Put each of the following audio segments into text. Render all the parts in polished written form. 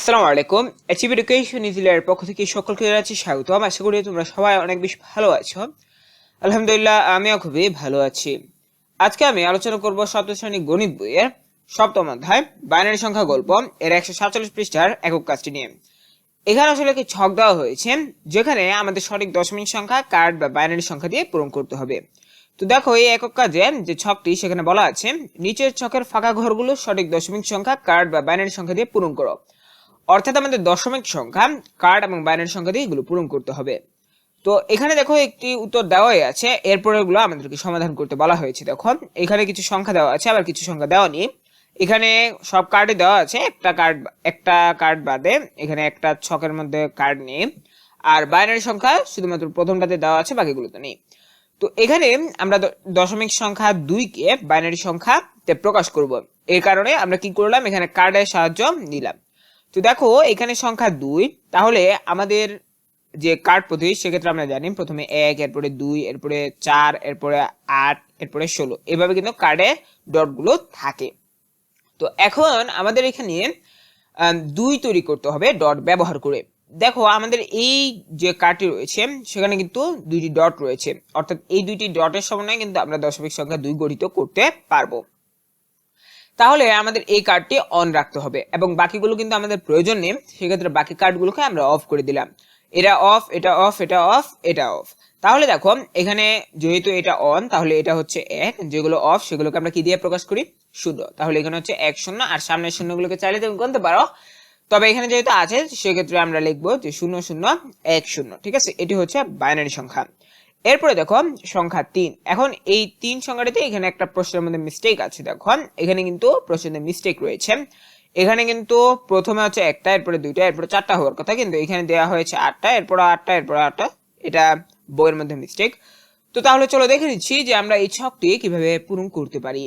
আসসালামু আলাইকুম। Achieve education নিউজিল্যান্ডের পক্ষ থেকে সকলকে জানাচ্ছি স্বাগতম। আশা করি তোমরা সবাই অনেক বেশি ভালো আছো। আলহামদুলিল্লাহ, আমিও খুবই ভালো আছি। আজকে আমি আলোচনা করব সপ্তম শ্রেণী গণিত বইয়ের সপ্তম অধ্যায় বাইনারি সংখ্যা গল্প এর 147 পৃষ্ঠার একক কাজটি নিয়ে। এখানে আসলে একটি ছক দেওয়া হয়েছে, যেখানে আমাদের সঠিক দশমিক সংখ্যা কার্ড বা বাইনারি সংখ্যা দিয়ে পূরণ করতে হবে। তো দেখো, এই একক কাজে যে ছকটি সেখানে বলা আছে, নিচের ছকের ফাঁকা ঘরগুলো সঠিক দশমিক সংখ্যা কার্ড বা বাইনারি সংখ্যা দিয়ে পূরণ করো। অর্থাৎ আমাদের দশমিক সংখ্যা কার্ড এবং বাইনারি সংখ্যা দিয়ে এগুলো পূরণ করতে হবে। তো এখানে দেখো একটি উত্তর দেওয়াই আছে, এরপরে এগুলো আমাদেরকে সমাধান করতে বলা হয়েছে। দেখো এখানে কিছু সংখ্যা দেওয়া আছে, আবার কিছু সংখ্যা দেওয়া নেই। এখানে সব কার্ডে দেওয়া আছে, একটা কার্ড বাদে এখানে একটা ছকের মধ্যে কার্ড নেই। আর বাইনারি সংখ্যা শুধুমাত্র প্রথমটাতে দেওয়া আছে, বাকিগুলোতে নেই। তো এখানে আমরা দশমিক সংখ্যা 2কে বাইনারি সংখ্যাতে প্রকাশ করব। এই কারণে আমরা কি করলাম, এখানে কার্ডের সাহায্য নিলাম। তো দেখো এখানে সংখ্যা 2, তাহলে আমাদের যে কার্ড পদ্ধতি সেক্ষেত্রে আমরা জানি প্রথমে 1, এরপরে 2, এরপরে 4, এরপরে 8, এরপরে 16, এভাবে কিন্তু কার্ডে ডটগুলো থাকে। তো এখন আমাদের এখানে 2 তৈরি করতে হবে ডট ব্যবহার করে। দেখো আমাদের এই যে কার্ডটি রয়েছে সেখানে কিন্তু 2টি ডট রয়েছে, অর্থাৎ এই 2টি ডটের সমন্বয়ে কিন্তু আমরা দশমিক সংখ্যা 2 গঠিত করতে পারবো। তাহলে আমাদের এই কার্ডটি অন রাখতে হবে এবং বাকিগুলো কিন্তু আমাদের প্রয়োজন নেই। সেক্ষেত্রে বাকি কার্ডগুলোকে আমরা অফ করে দিলাম। এটা অফ, এটা অফ, এটা অফ, এটা অফ। তাহলে দেখো এখানে যেহেতু এটা অন, তাহলে এটা হচ্ছে 1, যেগুলো অফ সেগুলোকে আমরা কি দিয়ে প্রকাশ করি, 0। তাহলে এখানে হচ্ছে 1 0, আর সামনের শূন্যগুলোকে চাইলে তুমি গুনতে পারো, তবে এখানে যেহেতু আছে সেক্ষেত্রে আমরা লিখবো যে 0 0 1 0। ঠিক আছে, এটি হচ্ছে বাইনারি সংখ্যা। এরপরে দেখো সংখ্যা 3। এখন এই 3 সংখ্যাটিতে এখানে একটা প্রশ্নের মধ্যে মিস্টেক আছে। দেখো এখানে কিন্তু প্রশ্নের মিস্টেক রয়েছে। এখানে কিন্তু প্রথমে হচ্ছে 1টা, এরপরে 2টা, এরপরে 4টা হওয়ার কথা, কিন্তু এখানে দেওয়া হয়েছে 8টা, এরপর 8টা, এরপর 8টা। এটা বইয়ের মধ্যে মিস্টেক। তো তাহলে চলো দেখে নিচ্ছি যে আমরা এই ছকটি কিভাবে পূরণ করতে পারি।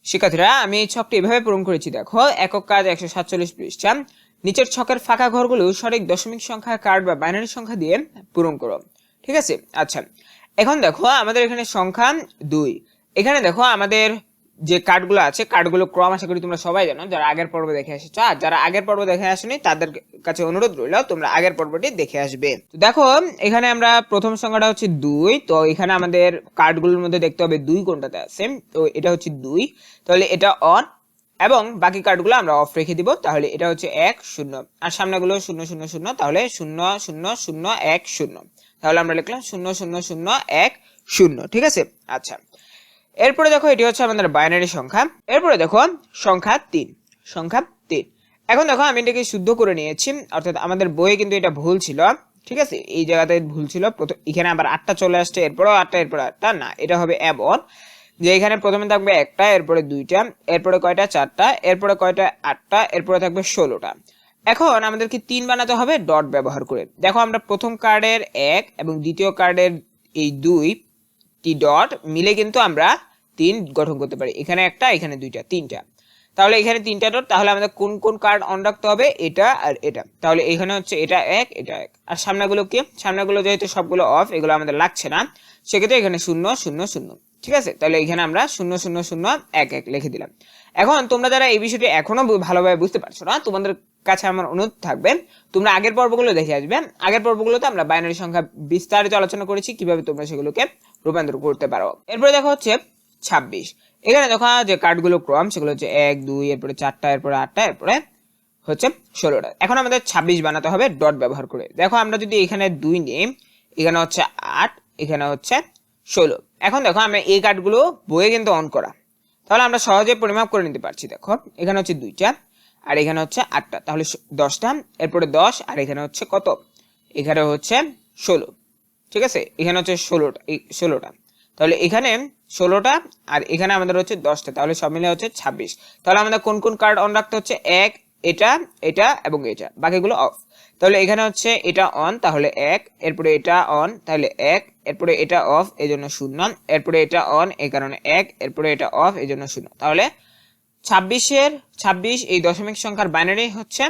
শিক্ষার্থীরা, আমি এই ছকটি এভাবে পূরণ করেছি। দেখো একক কাজ 147 পৃষ্ঠা। নিচের ছকের ফাঁকা ঘরগুলো সঠিক দশমিক সংখ্যা কার্ড বা বাইনারি সংখ্যা দিয়ে পূরণ করো। ঠিক আছে, আচ্ছা। এখন দেখো আমাদের এখানে সংখ্যা 2। এখানে দেখো আমাদের যে কার্ডগুলো আছে, কার্ডগুলো ক্রম আশা করি তোমরা সবাই জানো, যারা আগের পর্ব দেখে এসেছো। আর যারা আগের পর্ব দেখে আসেনি তাদের কাছে অনুরোধ রইল তোমরা আগের পর্বটি দেখে আসবে। তো দেখো এখানে আমরা প্রথম সংখ্যাটা হচ্ছে 2। তো এখানে আমাদের কার্ডগুলোর মধ্যে দেখতে হবে 2 কোনটাতে আছে। তো এটা হচ্ছে 2, তাহলে এটা অন, এবং বাকি কার্ডগুলো আমরা অফ রেখে দিব। তাহলে এটা হচ্ছে 1 0, আর সামনেগুলো 0 0 0, তাহলে 0 0 0 1 0। তাহলে আমরা লিখলাম 0 0 0 1 0। ঠিক আছে, আচ্ছা। এরপরে দেখো এটি হচ্ছে আমাদের বাইনারি সংখ্যা। এরপরে দেখো সংখ্যা 3। সংখ্যা 3। এখন দেখো আমি এটাকে শুদ্ধ করে নিয়েছি, অর্থাৎ আমাদের বইয়ে কিন্তু এটা ভুল ছিল। ঠিক আছে, এই জায়গাতে ভুল ছিল। এখানে আবার 8টা চলে আসছে, এরপরেও 8টা, এরপরে 8টা না, এটা হবে এমন যে এখানে প্রথমে থাকবে 1টা, এরপরে 2টা, এরপরে কয়টা 4টা, এরপরে কয়টা 8টা, এরপরে থাকবে 16টা। এখন আমাদেরকে 3 বানাতে হবে ডট ব্যবহার করে। দেখো আমরা প্রথম কার্ডের 1 এবং দ্বিতীয় কার্ডের এই 2টি ডট মিলে কিন্তু আমরা 3 গঠন করতে পারি। এখানে একটা, এখানে 2টা, 3টা। তাহলে এখানে 3টা ডট, তাহলে আমাদের কোন কোন কার্ড অন রাখতে হবে, এটা আর এটা। তাহলে এখানে হচ্ছে এটা 1, এটা 1, আর সামনেগুলো কি, সামনেগুলো যেহেতু সবগুলো অফ, এগুলো আমাদের লাগছে না, সেক্ষেত্রে এখানে 0 0 0। ঠিক আছে, তাহলে এখানে আমরা 0 0 0 1 1 লিখে দিলাম। এখন তোমরা যারা এই বিষয়টি এখনো ভালোভাবে বুঝতে পারছো না, তোমাদের কাছে আমার অনুরোধ থাকবে তোমরা আগের পর্বগুলো দেখে আসবে। আগের পর্বগুলোতে আমরা বাইনারি সংখ্যা বিস্তারিত আলোচনা করেছি, কিভাবে তোমরা সেগুলোকে রূপান্তর করতে পারো। এরপরে দেখো হচ্ছে 26। এখানে দেখো যে কার্ডগুলো ক্রম সেগুলো হচ্ছে 1 2, এরপরে 4টা, এরপরে 8টা, এরপরে হচ্ছে 16টা। এখন আমাদের 26 বানাতে হবে ডট ব্যবহার করে। দেখো আমরা যদি এখানে 2 নিই, এখানে হচ্ছে 8, এখানে হচ্ছে 16। এখন দেখো আমরা এই কার্ডগুলো বইয়ে কিন্তু অন করা, তাহলে আমরা সহজে পরিমাপ করে নিতে পারছি। দেখো এখানে হচ্ছে 2টা, আর এখানে হচ্ছে 8টা, তাহলে 10টা, এরপরে 10, আর এখানে হচ্ছে কত, এখানে হচ্ছে 16। ঠিক আছে, এখানে হচ্ছে 16টা, তাহলে এখানে 16টা, আর এখানে আমাদের হচ্ছে 10টা, তাহলে সব মিলে হচ্ছে 26। তাহলে আমাদের কোন কোন কার্ড অন রাখতে হচ্ছে, 1, এটা, এটা এবং এটা, বাকিগুলো অফ। তাহলে এখানে হচ্ছে এটা অন, তাহলে 1, এরপরে এটা অন, তাহলে 1, এরপরে এটা অফ, এই জন্য 0, এরপরে এটা অন, এই কারণে 1, এরপরে এটা অফ, এই জন্য 0। তাহলে 26 এই দশমিক সংখ্যার বাইনারি হচ্ছে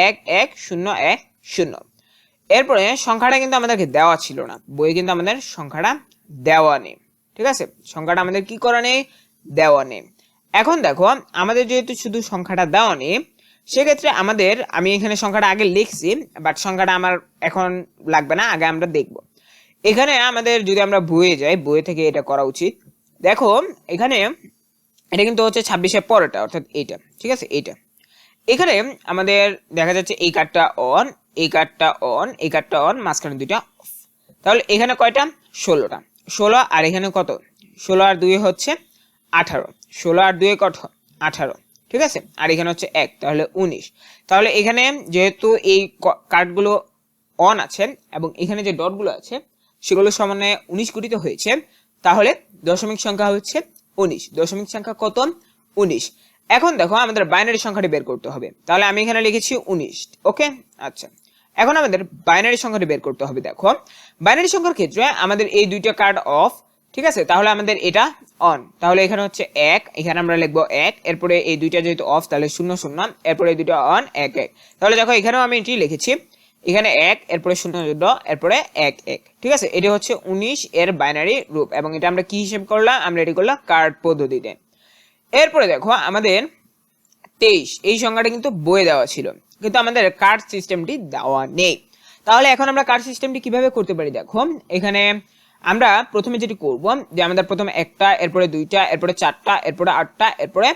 1 1 0 1 0। এরপরে সংখ্যাটা কিন্তু আমাদেরকে দেওয়া ছিল না, বইয়ে কিন্তু আমাদের সংখ্যাটা দেওয়া নেই। ঠিক আছে, সংখ্যাটা আমাদের কি করা নেই, দেওয়া নেই। এখন দেখো আমাদের যেহেতু শুধু সংখ্যাটা দেওয়া নেই, সেক্ষেত্রে আমাদের আমি এখানে সংখ্যাটা আগে লিখছি, বাট সংখ্যাটা আমার এখন লাগবে না, আগে আমরা দেখব। এখানে আমাদের যদি আমরা বইয়ে যাই, বই থেকে এটা করা উচিত। দেখো এখানে এটা কিন্তু হচ্ছে 26-এর পরেরটা, অর্থাৎ এইটা, ঠিক আছে, এইটা। এখানে আমাদের দেখা যাচ্ছে এই কার্ডটা অন, এই কার্ডটা অন, এই কার্ডটা অন, মাঝখানে দুইটা অফ। তাহলে এখানে কয়টা? 16টা। 16 আর এখানে কত? 16 আর 2 হচ্ছে 18। 16 আর 2 কত? 18, ঠিক আছে। আর এখানে হচ্ছে 1, তাহলে 19। তাহলে এখানে যেহেতু এই কার্ডগুলো অন আছে এবং এখানে যে ডটগুলো আছে সেগুলো সমানে 19 গঠিত হয়েছে, তাহলে দশমিক সংখ্যা হচ্ছে 19। দশমিক সংখ্যা কত? 19। এখন দেখো আমাদের বাইনারি সংখ্যাটি বের করতে হবে, তাহলে আমি এখানে লিখেছি 19, ওকে। আচ্ছা, এখন আমাদের বাইনারি সংখ্যাটি বের করতে হবে। দেখো বাইনারি সংখ্যার ক্ষেত্রে আমাদের এই দুইটা কার্ড অফ, ঠিক আছে, তাহলে আমাদের এটা অন, তাহলে এখানে হচ্ছে 1, এখানে আমরা লিখবো 1, এরপরে এই দুইটা যেহেতু অফ তাহলে 0 0, এরপরে এই দুইটা অন 1 1। তাহলে দেখো এখানেও আমি এটি লিখেছি, এখানে 1, এরপরে 0 এরপরে 1 1, ঠিক আছে। এটা হচ্ছে 19 এর বাইনারি রূপ, এবং এটা আমরা কি হিসেব করলাম? আমরা এটি করলাম কার্ড পদ্ধতিতে। এরপরে দেখো আমাদের 23 এই সংখ্যাটা কিন্তু বইয়ে দেওয়া ছিল, কিন্তু আমাদের কার্ড সিস্টেমটি দেওয়া নেই। তাহলে এখন আমরা কার্ড সিস্টেমটি কিভাবে করতে পারি? দেখো এখানে আমরা প্রথমে যেটি করব, যে আমাদের প্রথমে 1টা, এরপরে 2টা, এরপরে 4টা, এরপরে 8টা, এরপরে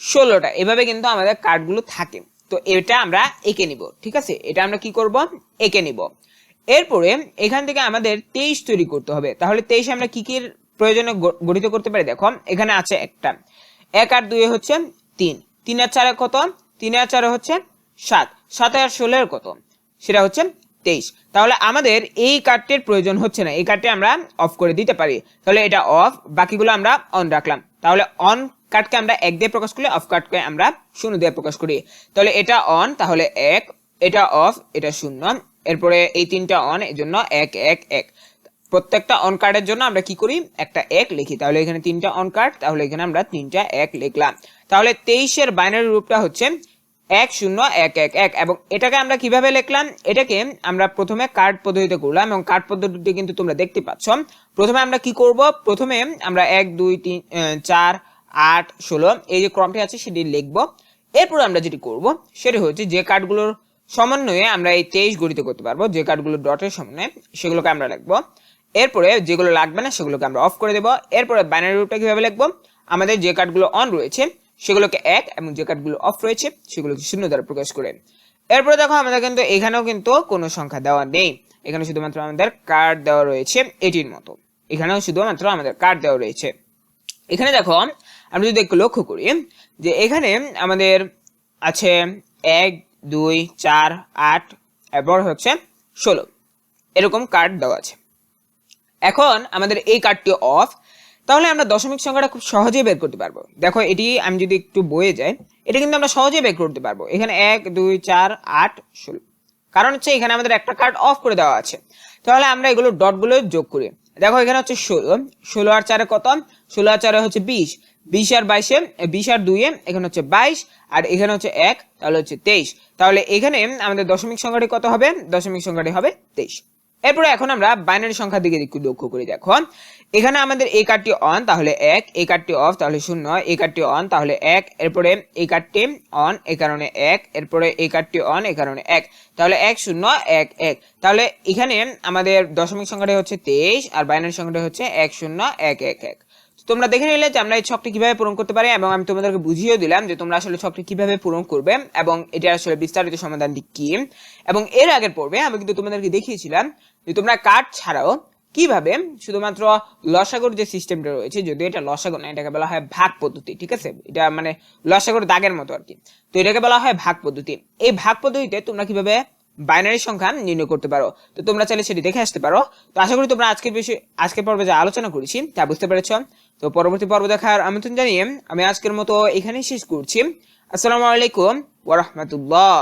16টা, এভাবে কিন্তু আমাদের কার্ডগুলো থাকে। তো এটা আমরা এঁকে নিব, ঠিক আছে। এটা আমরা কি করব? এঁকে নিব। এরপরে এখান থেকে আমাদের 23 তৈরি করতে হবে। তাহলে 23 আমরা কি কি প্রয়োজনে গঠিত করতে পারি? দেখো এখানে আছে একটা, 1 আর 2 হচ্ছে 3, 3 আর 4 কত? 3 আর 4 হচ্ছে 7, 7 আর 16 কত? সেটা হচ্ছে 23। তাহলে আমাদের এই কার্ডটির প্রয়োজন হচ্ছে না, এই কার্ডটি আমরা অফ করে দিতে পারি। তাহলে এটা অফ, বাকিগুলো আমরা অন রাখলাম। তাহলে অন কার্ডকে আমরা 1 দিয়ে প্রকাশ করি, অফ কার্ডকে আমরা 0 দিয়ে প্রকাশ করি। তাহলে এটা অন, তাহলে 1, এটা অফ, এটা 0, এরপরে এই 3টা অন, এর জন্য 1 1 1। প্রত্যেকটা অন কার্ডের জন্য আমরা কি করি? একটা 1 লিখি। তাহলে এখানে 3টা অন কার্ড, তাহলে এখানে আমরা 3টা 1 লিখলাম। তাহলে 23 এর বাইনারি রূপটা হচ্ছে 1 0 1 1 1। এবং এটাকে আমরা কিভাবে লিখলাম? এটাকে আমরা প্রথমে কার্ড পদ্ধতিতে করলাম, এবং কার্ড পদ্ধতিটি কিন্তু তোমরা দেখতে পাচ্ছ। প্রথমে আমরা কি করব? প্রথমে আমরা 1 2 3 4 8 16 এই যে ক্রমটি আছে সেটি লিখব। এরপর আমরা যেটি করব সেটি হচ্ছে যে কার্ডগুলোর সমন্বয়ে আমরা এই 23 গঠিত করতে পারবো, যে কার্ডগুলো ডটের সমন্বয়ে সেগুলোকে আমরা লিখবো। এরপরে যেগুলো লাগবে না সেগুলোকে আমরা অফ করে দেব। এরপরে বাইনারি রূপটা কিভাবে লিখবো? আমাদের যে কার্ডগুলো অন রয়েছে সেগুলোকে 1, এবং যে কার্ডগুলো অফ রয়েছে সেগুলোকে 0 দ্বারা প্রকাশ করে। এরপরে দেখো আমাদের কিন্তু এখানেও কিন্তু কোনো সংখ্যা দেওয়া নেই, এখানে শুধুমাত্র আমাদের কার্ড দেওয়া রয়েছে এটির মতো। এখানেও শুধুমাত্র আমাদের কার্ড দেওয়া রয়েছে। এখানে দেখো আমরা যদি একটু লক্ষ্য করি যে এখানে আমাদের আছে 1 2 4 8, এরপর হচ্ছে 16, এরকম কার্ড দেওয়া আছে। এখন আমাদের এই কার্ডটি অফ, তাহলে আমরা দশমিক সংখ্যাটা খুব সহজেই বের করতে পারবো। দেখো এটি আমি যদি একটু বইয়ে যাই, এটা কিন্তু আমরা সহজেই বের করতে পারবো। এখানে 1 2 4 8 16, কারণ হচ্ছে এখানে আমাদের একটা কার্ড অফ করে দেওয়া আছে। তাহলে আমরা এগুলো ডটগুলো যোগ করি। দেখো এখানে হচ্ছে 16, 16 আর 4 কত? 16 আর 4 হচ্ছে 20, 20 আর 22, 20 আর 2 এখানে হচ্ছে 22, আর এখানে হচ্ছে 1, তাহলে হচ্ছে 23। তাহলে এখানে আমাদের দশমিক সংখ্যাটি কত হবে? দশমিক সংখ্যাটি হবে 23। এরপরে এখন আমরা বাইনারি সংখ্যার দিকে একটু লক্ষ্য করি। দেখো এখানে আমাদের এই কার্ডটি অন, তাহলে 1, এই কার্ডটি অফ, তাহলে 0, এই কার্ডটি অন, তাহলে 1, এরপরে এই কার্ডটি অন, এই কারণে 1, এরপরে এই কার্ডটি অন, এই কারণে 1, তাহলে 1 0 1 1। তাহলে এখানে আমাদের দশমিক সংখ্যাটি হচ্ছে 23, আর বাইনারি সংখ্যাটি হচ্ছে 1 0 1 1 1। তোমরা দেখে নিলে যে আমরা এই ছকটি কিভাবে পূরণ করতে পারি, এবং আমি তোমাদেরকে বুঝিয়ে দিলাম যে তোমরা আসলে ছকটি কিভাবে পূরণ করবে এবং এটা আসলে বিস্তারিত সমাধানটি কি। এবং এর আগের পর্বে আমি কিন্তু তোমাদেরকে দেখিয়েছিলাম যে তোমরা কার্ড ছাড়াও কিভাবে শুধুমাত্র লসাগুর যে সিস্টেমটা রয়েছে, যদি এটা লসাগু না, এটাকে বলা হয় ভাগ পদ্ধতি, ঠিক আছে। এটা মানে লসাগুর দাগের মতো আর কি। তো এটাকে বলা হয় ভাগ পদ্ধতি। এই ভাগ পদ্ধতিতে তোমরা কিভাবে বাইনারি সংখ্যা নির্ণয় করতে পারো, তো তোমরা চাইলে সেটি দেখে আসতে পারো। তো আশা করি তোমরা আজকের পর্বে যা আলোচনা করেছি তা বুঝতে পেরেছ। তো পরবর্তী পর্ব দেখার আমন্ত্রণ জানিয়ে আমি আজকের মতো এখানেই শেষ করছি। আসসালামু আলাইকুম ওয়া রাহমাতুল্লাহ।